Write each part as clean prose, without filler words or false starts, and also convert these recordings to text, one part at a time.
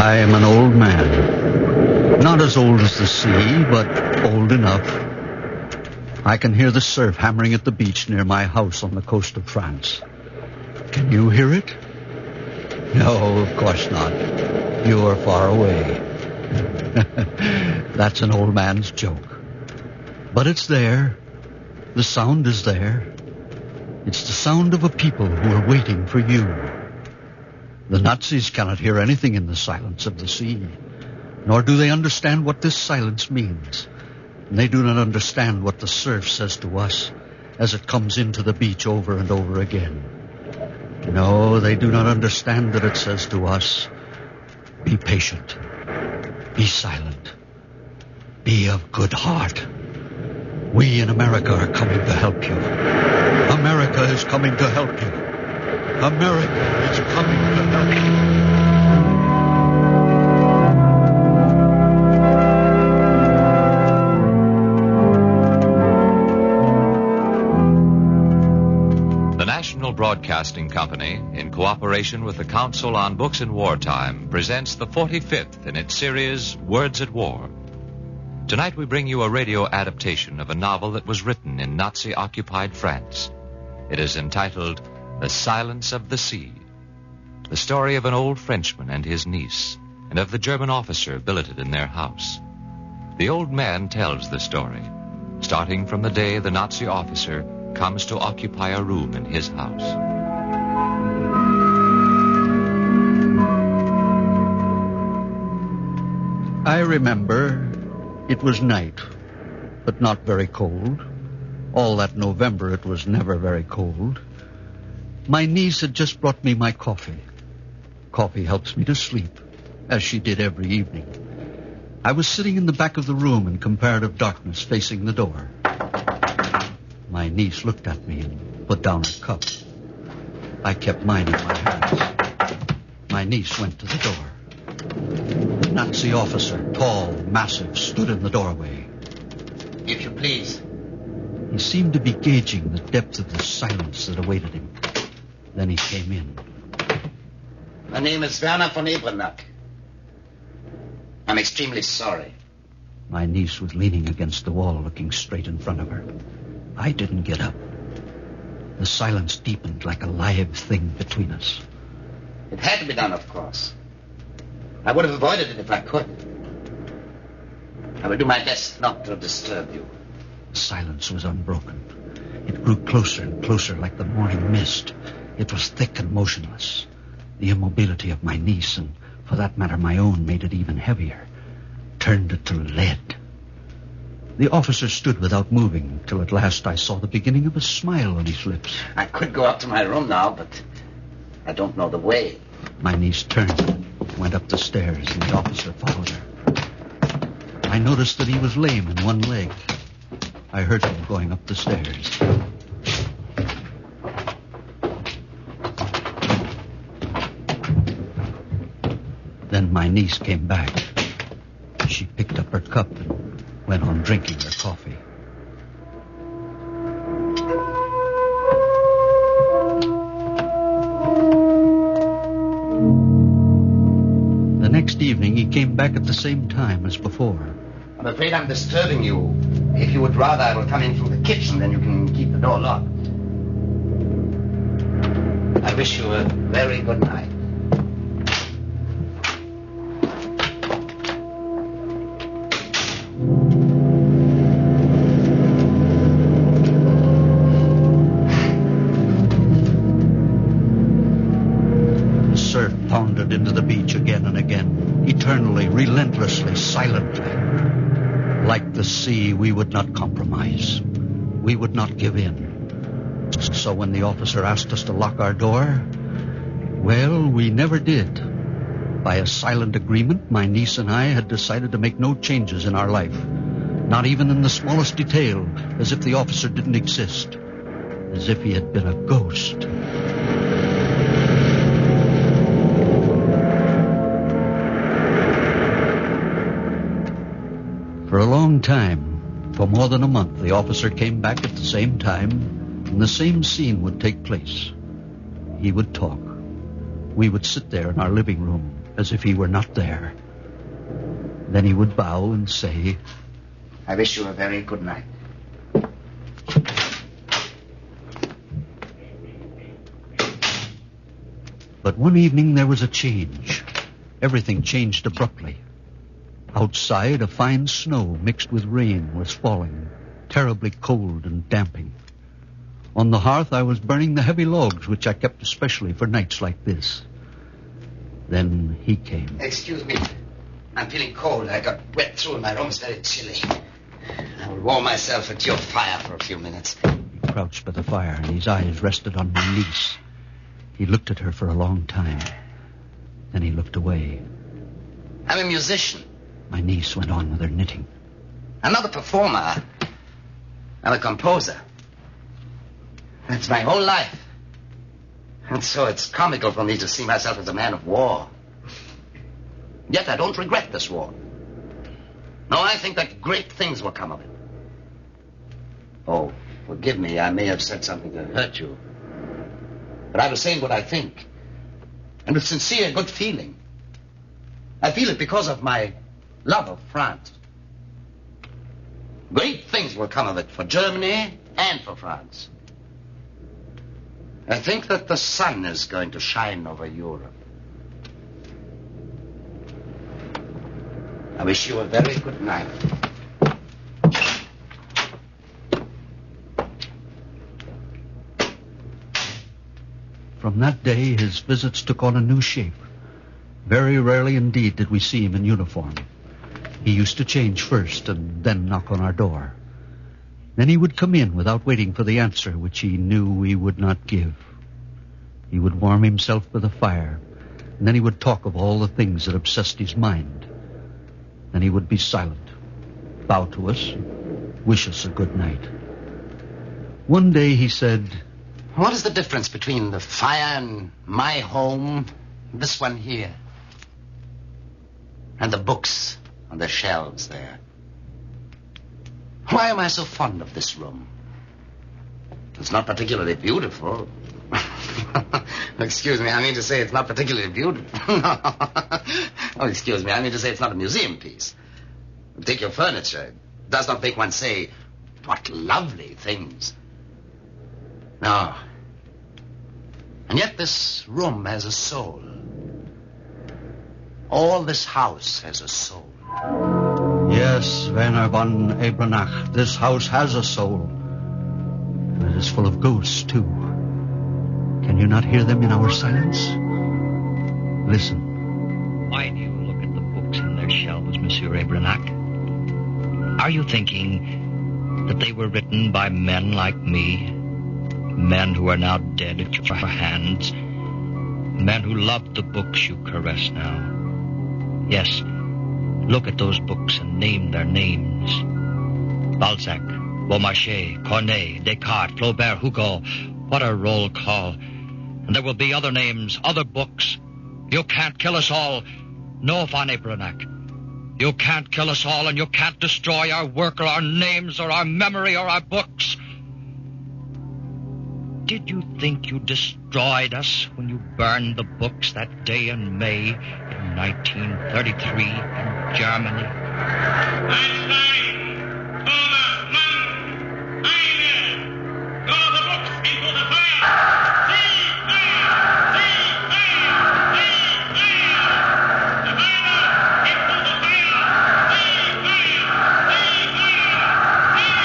I am an old man. Not as old as the sea, but old enough. I can hear the surf hammering at the beach near my house on the coast of France. Can you hear it? No, of course not. You are far away. That's an old man's joke. But it's there. The sound is there. It's the sound of a people who are waiting for you. The Nazis cannot hear anything in the silence of the sea, nor do they understand what this silence means. And they do not understand what the surf says to us as it comes into the beach over and over again. No, they do not understand that it says to us, be patient, be silent, be of good heart. We in America are coming to help you. America is coming to help you. America is coming to help you. The National Broadcasting Company, in cooperation with the Council on Books in Wartime, presents the 45th in its series, Words at War. Tonight we bring you a radio adaptation of a novel that was written in Nazi-occupied France. It is entitled The Silence of the Sea, the story of an old Frenchman and his niece, and of the German officer billeted in their house. The old man tells the story, starting from the day the Nazi officer comes to occupy a room in his house. I remember it was night, but not very cold. All that November it was never very cold. My niece had just brought me my coffee. Coffee helps me to sleep, as she did every evening. I was sitting in the back of the room in comparative darkness, facing the door. My niece looked at me and put down her cup. I kept mine in my hands. My niece went to the door. The Nazi officer, tall, massive, stood in the doorway. If you please. He seemed to be gauging the depth of the silence that awaited him. Then he came in. My name is Werner von Ebrenack. I'm extremely sorry. My niece was leaning against the wall, looking straight in front of her. I didn't get up. The silence deepened like a live thing between us. It had to be done, of course. I would have avoided it if I could. I will do my best not to disturb you. The silence was unbroken. It grew closer and closer like the morning mist. It was thick and motionless. The immobility of my niece, and for that matter my own, made it even heavier. Turned it to lead. The officer stood without moving, till at last I saw the beginning of a smile on his lips. I could go up to my room now, but I don't know the way. My niece turned, went up the stairs, and the officer followed her. I noticed that he was lame in one leg. I heard him going up the stairs. Then my niece came back. She picked up her cup and went on drinking her coffee. The next evening, he came back at the same time as before. I'm afraid I'm disturbing you. If you would rather, I will come in through the kitchen, then you can keep the door locked. I wish you a very good night. The surf pounded into the beach again and again, eternally, relentlessly, silently. Like the sea, we would not compromise. We would not give in. So when the officer asked us to lock our door, well, we never did. By a silent agreement, my niece and I had decided to make no changes in our life. Not even in the smallest detail, as if the officer didn't exist. As if he had been a ghost. For a long time, for more than a month, the officer came back at the same time, and the same scene would take place. He would talk. We would sit there in our living room, as if he were not there. Then he would bow and say, I wish you a very good night. But one evening there was a change. Everything changed abruptly. Outside, a fine snow mixed with rain was falling, terribly cold and damping. On the hearth I was burning the heavy logs which I kept especially for nights like this. Then he came. Excuse me. I'm feeling cold. I got wet through and my room's very chilly. I will warm myself at your fire for a few minutes. He crouched by the fire and his eyes rested on my niece. He looked at her for a long time. Then he looked away. I'm a musician. My niece went on with her knitting. I'm not a performer. I'm a composer. That's my whole life. And so it's comical for me to see myself as a man of war. Yet I don't regret this war. No, I think that great things will come of it. Oh, forgive me. I may have said something to hurt you. But I was saying what I think. And with sincere good feeling. I feel it because of my love of France. Great things will come of it for Germany and for France. I think that the sun is going to shine over Europe. I wish you a very good night. From that day, his visits took on a new shape. Very rarely indeed did we see him in uniform. He used to change first and then knock on our door. Then he would come in without waiting for the answer which he knew we would not give. He would warm himself by the fire, and then he would talk of all the things that obsessed his mind. Then he would be silent, bow to us, and wish us a good night. One day he said, What is the difference between the fire and my home, this one here, and the books on the shelves there? Why am I so fond of this room? It's not particularly beautiful. Excuse me, I mean to say it's not particularly beautiful. Oh, excuse me, I mean to say it's not a museum piece. Take your furniture. It does not make one say, what lovely things. No. And yet this room has a soul. All this house has a soul. Yes, Werner von Ebranach, this house has a soul. It is full of ghosts, too. Can you not hear them in our silence? Listen. Why do you look at the books in their shelves, Monsieur Ebranach? Are you thinking that they were written by men like me? Men who are now dead at your hands? Men who loved the books you caress now? Yes, look at those books and name their names. Balzac, Beaumarchais, Corneille, Descartes, Flaubert, Hugo. What a roll call. And there will be other names, other books. You can't kill us all. No, von Ebranach. You can't kill us all, and you can't destroy our work or our names or our memory or our books. Did you think you destroyed us when you burned the books that day in May in 1933 in Germany? Einstein! Thomas Mann! Eine! Throw the books into the fire! See fire! See fire! See fire! The fire! Into the fire! See fire! See fire! See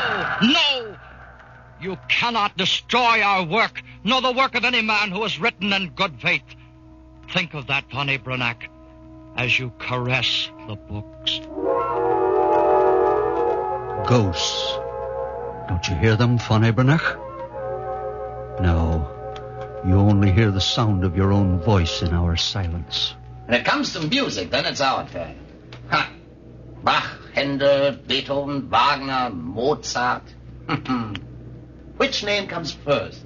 fire! No! You cannot destroy our work, nor the work of any man who has written in good faith. Think of that, von Ebranach, as you caress the books. Ghosts. Don't you hear them, von Ebranach? No. You only hear the sound of your own voice in our silence. When it comes to music, then it's our turn. Ha! Bach, Handel, Beethoven, Wagner, Mozart. Which name comes first?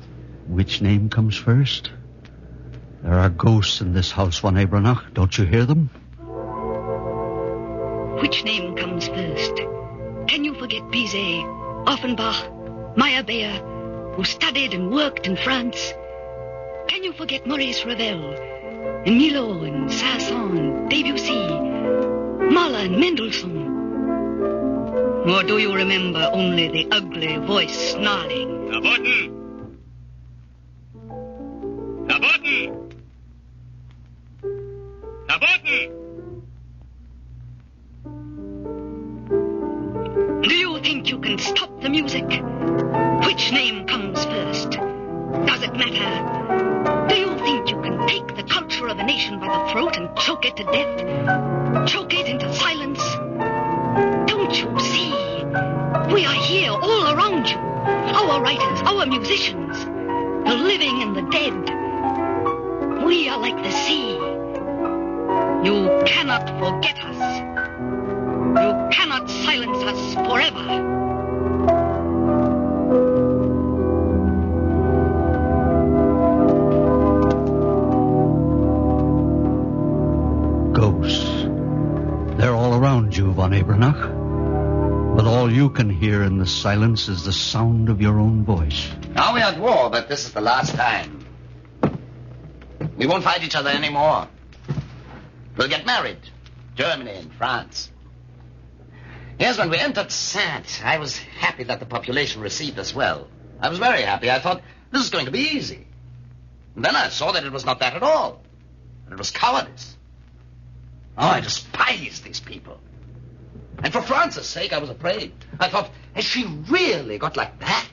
Which name comes first? There are ghosts in this house, von Ebranach. Don't you hear them? Which name comes first? Can you forget Bizet, Offenbach, Meyerbeer, who studied and worked in France? Can you forget Maurice Ravel and Milo and Saint-Saëns, Debussy, Mahler and Mendelssohn? Or do you remember only the ugly voice snarling? Verboten! Verboten! Verboten! Do you think you can stop the music? Which name comes first? Does it matter? Do you think you can take the culture of a nation by the throat and choke it to death? Choke it into silence? Don't you see? We are here all around you. Our writers, our musicians, the living and the dead. We are like the sea. You cannot forget us. You cannot silence us forever. Ghosts. They're all around you, von Abernach. But all you can hear in the silence is the sound of your own voice. Now we're at war, but this is the last time. We won't fight each other anymore. We'll get married. Germany and France. Yes, when we entered Saint, I was happy that the population received us well. I was very happy. I thought, this is going to be easy. And then I saw that it was not that at all. That it was cowardice. Oh, I despise these people. And for France's sake, I was afraid. I thought, has she really got like that?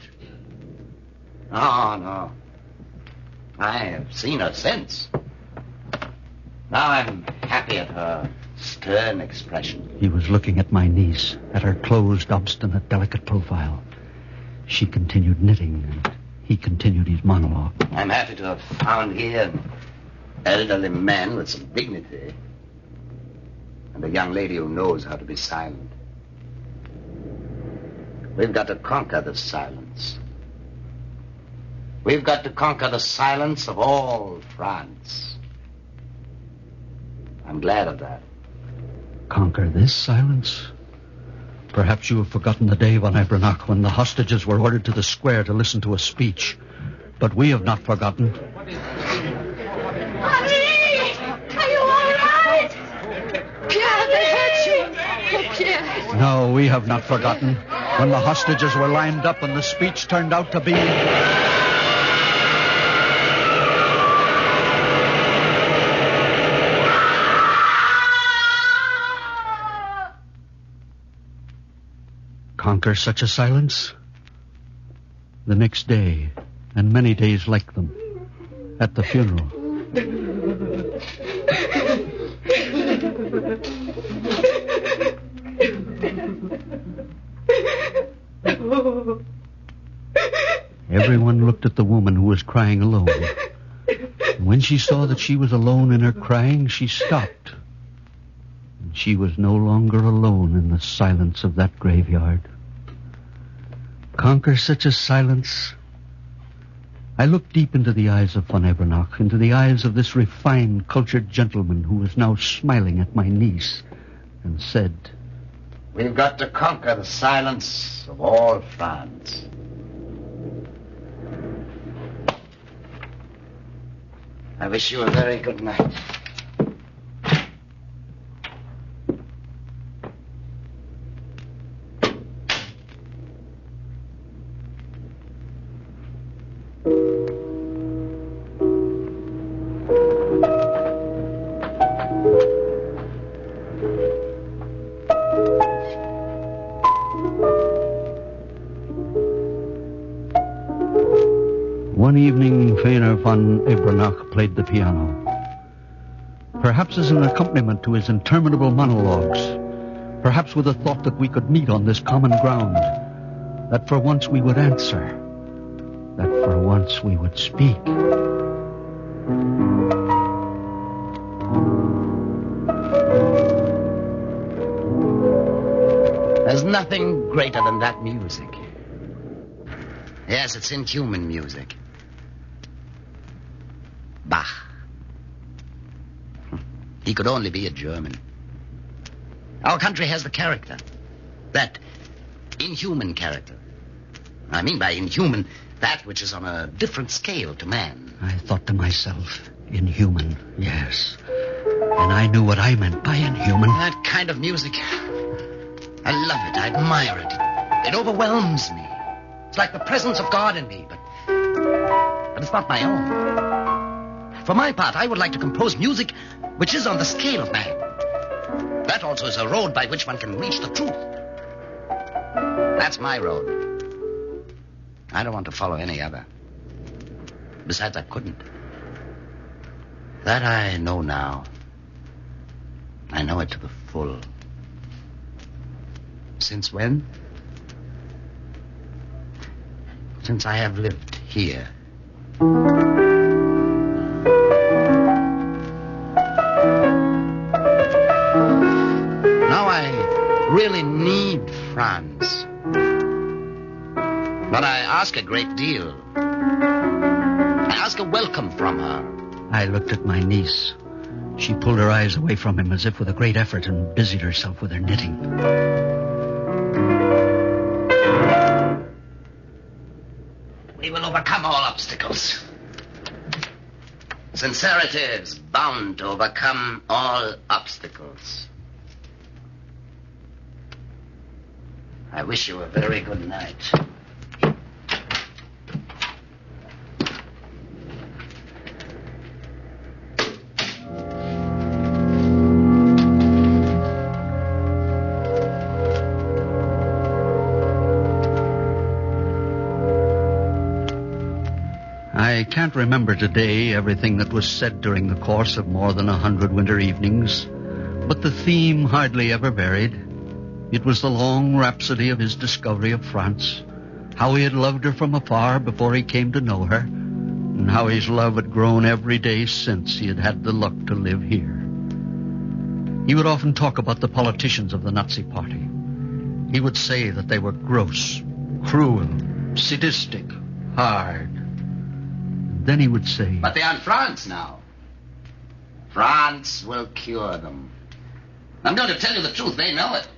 Oh, no. I have seen her since. Now I'm happy at her stern expression. He was looking at my niece, at her closed, obstinate, delicate profile. She continued knitting, and he continued his monologue. I'm happy to have found here an elderly man with some dignity. And a young lady who knows how to be silent. We've got to conquer the silence. We've got to conquer the silence of all France. I'm glad of that. Conquer this silence? Perhaps you have forgotten the day, von Abernach, when the hostages were ordered to the square to listen to a speech. But we have not forgotten. Honey! Are you all right? Pierre, they hurt you. Oh, Pierre. No, we have not forgotten. When the hostages were lined up and the speech turned out to be... Conquer such a silence? The next day, and many days like them, at the funeral. Everyone looked at the woman who was crying alone. And when she saw that she was alone in her crying, she stopped. And she was no longer alone in the silence of that graveyard. Conquer such a silence? I looked deep into the eyes of von Abernach, into the eyes of this refined, cultured gentleman who was now smiling at my niece, and said, We've got to conquer the silence of all France. I wish you a very good night. One evening, Feiner von Abernach played the piano. Perhaps as an accompaniment to his interminable monologues. Perhaps with the thought that we could meet on this common ground. That for once we would answer. That for once we would speak. There's nothing greater than that music. Yes, it's inhuman music. Bach. He could only be a German. Our country has the character. That inhuman character. I mean by inhuman, that which is on a different scale to man. I thought to myself, Inhuman, yes. And I knew what I meant by inhuman. That kind of music, I love it. I admire it. It overwhelms me. It's like the presence of God in me, but it's not my own. For my part, I would like to compose music which is on the scale of man. That also is a road by which one can reach the truth. That's my road. I don't want to follow any other. Besides, I couldn't. That I know now. I know it to the full. Since when? Since I have lived here. Now I really need France. But I ask a great deal. I ask a welcome from her. I looked at my niece. She pulled her eyes away from him as if with a great effort and busied herself with her knitting. We will overcome all obstacles. Sincerity is bound to overcome all obstacles. I wish you a very good night. I can't remember today everything that was said during the course of more than 100 winter evenings, but the theme hardly ever varied. It was the long rhapsody of his discovery of France, how he had loved her from afar before he came to know her, and how his love had grown every day since he had had the luck to live here. He would often talk about the politicians of the Nazi Party. He would say that they were gross, cruel, sadistic, hard. Then he would say... But they are in France now. France will cure them. I'm going to tell you the truth. They know it.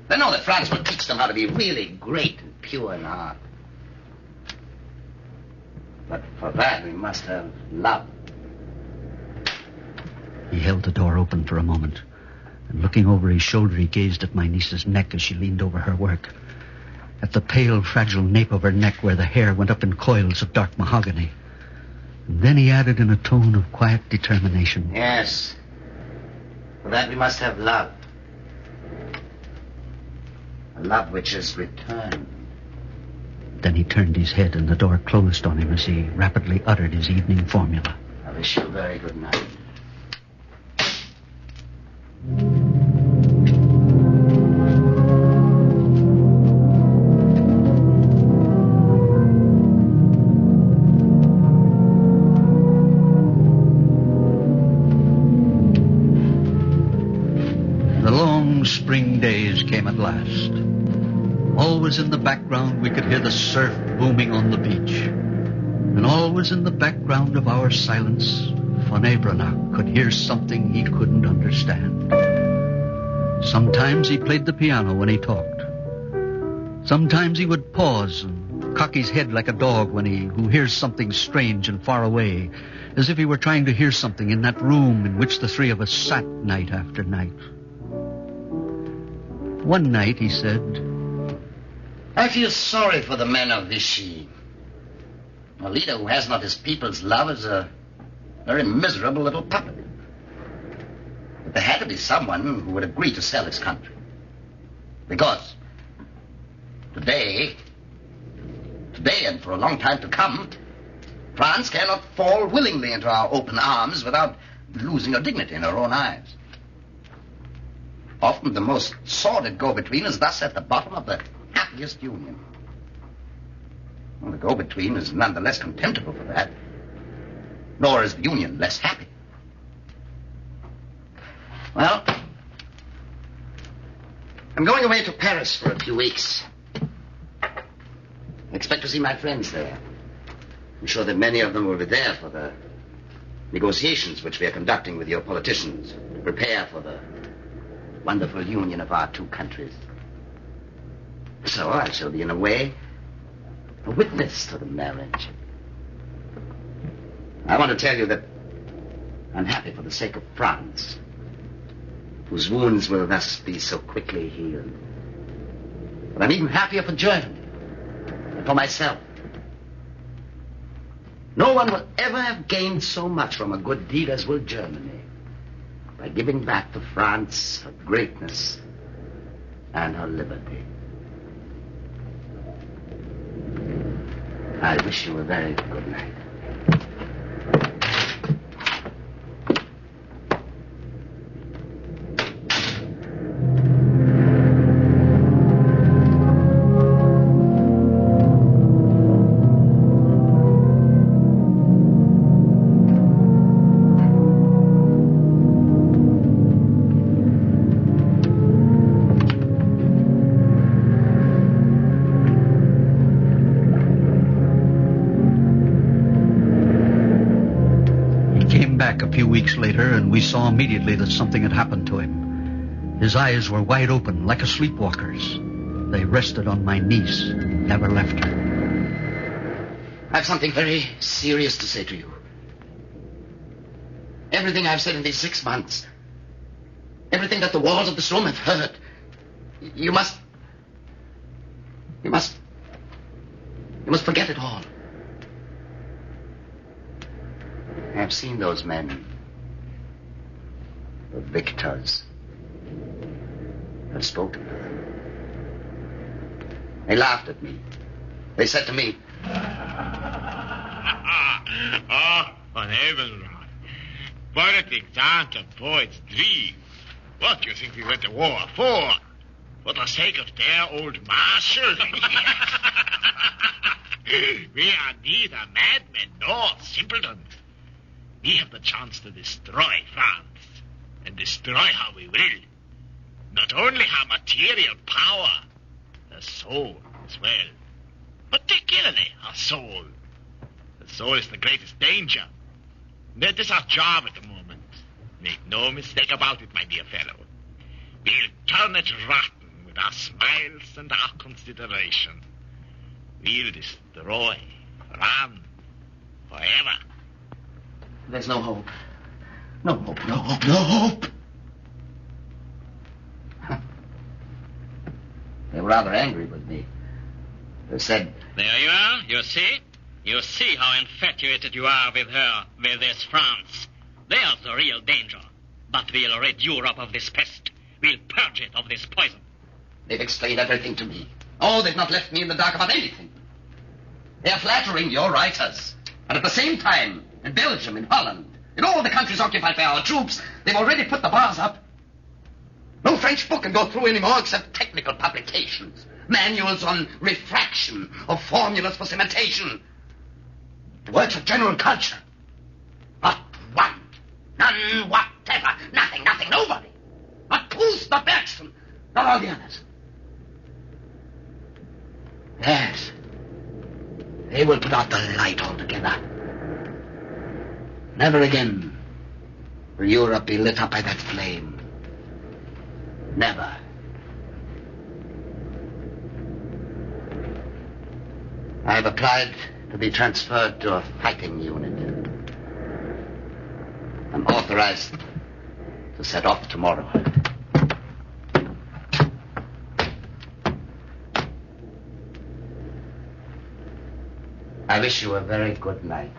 They know that France will teach them how to be really great and pure in heart. But for that, we must have love. He held the door open for a moment, and looking over his shoulder, he gazed at my niece's neck as she leaned over her work. At the pale, fragile nape of her neck where the hair went up in coils of dark mahogany. And then he added in a tone of quiet determination. Yes. For that we must have love. A love which is returned. Then he turned his head and the door closed on him as he rapidly uttered his evening formula. I wish you a very good night. Spring days came at last. Always in the background we could hear the surf booming on the beach. And always in the background of our silence, Von Ebrenach could hear something he couldn't understand. Sometimes he played the piano when he talked. Sometimes he would pause and cock his head like a dog who hears something strange and far away, as if he were trying to hear something in that room in which the three of us sat night after night. One night, he said, I feel sorry for the men of Vichy. A leader who has not his people's love is a very miserable little puppet. But there had to be someone who would agree to sell his country. Because today and for a long time to come, France cannot fall willingly into our open arms without losing her dignity in her own eyes. Often the most sordid go-between is thus at the bottom of the happiest union. Well, the go-between is none the less contemptible for that, nor is the union less happy. Well, I'm going away to Paris for a few weeks. I expect to see my friends there. I'm sure that many of them will be there for the negotiations which we are conducting with your politicians to prepare for the wonderful union of our two countries. So I shall be, in a way, a witness to the marriage. I want to tell you that I'm happy for the sake of France, whose wounds will thus be so quickly healed. But I'm even happier for Germany and for myself. No one will ever have gained so much from a good deed as will Germany by giving back to France her greatness and her liberty. I wish you a very good night. A few weeks later, and we saw immediately that something had happened to him. His eyes were wide open, like a sleepwalker's. They rested on my niece and never left her. I have something very serious to say to you. Everything I've said in these 6 months, everything that the walls of this room have heard, you must forget it all. I've seen those men, the victors. I've spoken to them. They laughed at me. They said to me, Oh, von Heavenrod. Politics aren't a poet's dream. What do you think we went to war for? For the sake of their old marshal? We are neither madmen nor simpletons. We have the chance to destroy France, and destroy how we will. Not only her material power, her soul as well. Particularly her soul. The soul is the greatest danger. That is our job at the moment. Make no mistake about it, my dear fellow. We'll turn it rotten with our smiles and our consideration. We'll destroy France forever. there's no hope. No hope, no hope, no hope. They were rather angry with me. They said... There you are, you see? You see how infatuated you are with her, with this France. There's the real danger. But we'll rid Europe of this pest. We'll purge it of this poison. They've explained everything to me. Oh, they've not left me in the dark about anything. They're flattering your writers. And at the same time, in Belgium, in Holland, in all the countries occupied by our troops, they've already put the bars up. No French book can go through anymore except technical publications. Manuals on refraction, or formulas for cementation. Works of general culture. Not one. None whatever. Nothing, nobody. Not Proust, not Bergson, not all the others. Yes. They will put out the light altogether. Never again will Europe be lit up by that flame. Never. I have applied to be transferred to a fighting unit. I'm authorized to set off tomorrow. I wish you a very good night.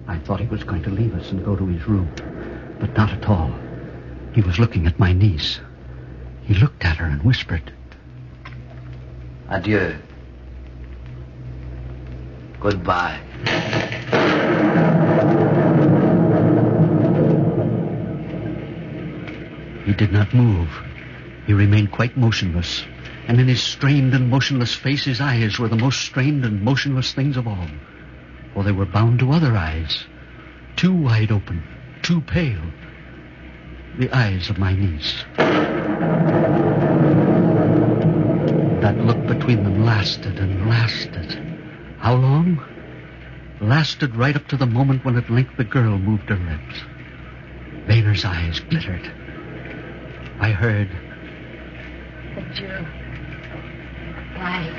I thought he was going to leave us and go to his room, but not at all. He was looking at my niece. He looked at her and whispered, Adieu. Goodbye. He did not move. He remained quite motionless. And in his strained and motionless face, his eyes were the most strained and motionless things of all. For they were bound to other eyes. Too wide open, too pale. The eyes of my niece. That look between them lasted and lasted. How long? Lasted right up to the moment when at length the girl moved her lips. Boehner's eyes glittered. I heard... Adieu. Bye.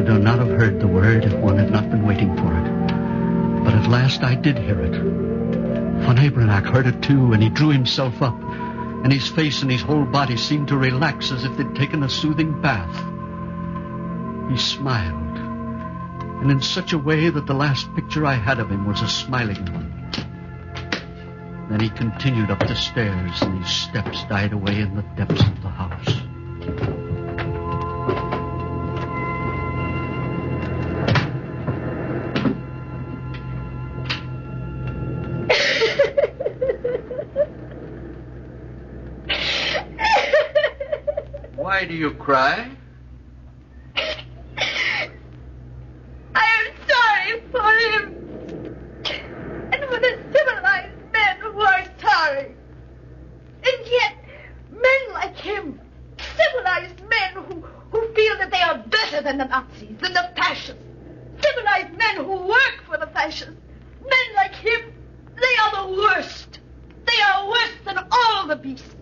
could not have heard the word if one had not been waiting for it. But at last I did hear it. Von Abernack heard it too, and he drew himself up, and his face and his whole body seemed to relax as if they'd taken a soothing bath. He smiled, and in such a way that the last picture I had of him was a smiling one. Then he continued up the stairs, and his steps died away in the depths of the house. Why do you cry? I am sorry for him. And for the civilized men who are sorry. And yet, men like him, civilized men who feel that they are better than the Nazis, than the fascists, civilized men who work for the fascists, men like him, they are the worst. They are worse than all the beasts.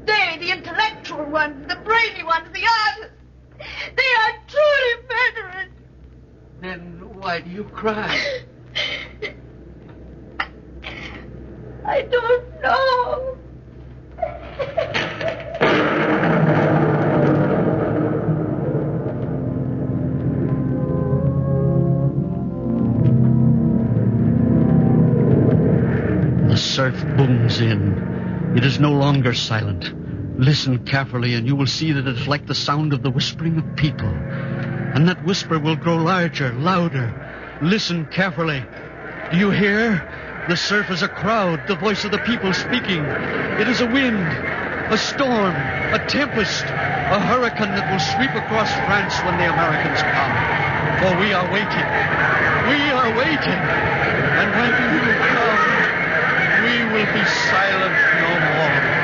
They, the intellectual ones, the brainy ones, the artists, they are truly murderers. Then why do you cry? I don't know. The surf booms in. It is no longer silent. Listen carefully, and you will see that it is like the sound of the whispering of people. And that whisper will grow larger, louder. Listen carefully. Do you hear? The surf is a crowd, the voice of the people speaking. It is a wind, a storm, a tempest, a hurricane that will sweep across France when the Americans come. For we are waiting. We are waiting. And when you come, we will be silent no more.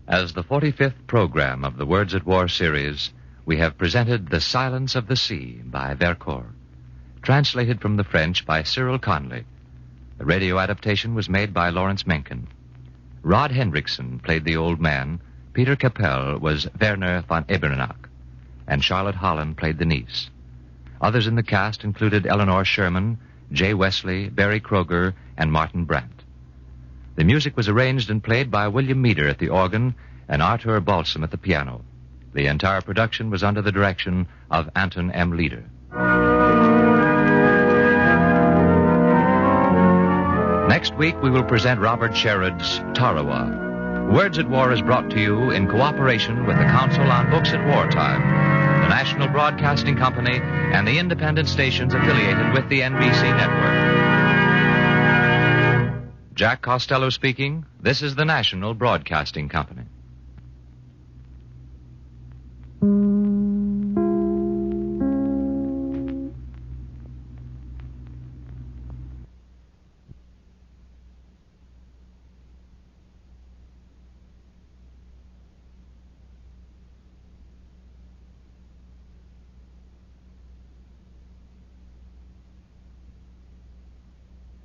As the 45th program of the Words at War series, we have presented The Silence of the Sea by Vercors, translated from the French by Cyril Conley. The radio adaptation was made by Lawrence Mencken. Rod Hendrickson played the old man, Peter Capell was Werner von Ebernack, and Charlotte Holland played the niece. Others in the cast included Eleanor Sherman, Jay Wesley, Barry Kroger, and Martin Brandt. The music was arranged and played by William Meader at the organ and Arthur Balsam at the piano. The entire production was under the direction of Anton M. Leader. Next week, we will present Robert Sherrod's Tarawa. Words at War is brought to you in cooperation with the Council on Books at Wartime, the National Broadcasting Company, and the independent stations affiliated with the NBC network. Jack Costello speaking. This is the National Broadcasting Company.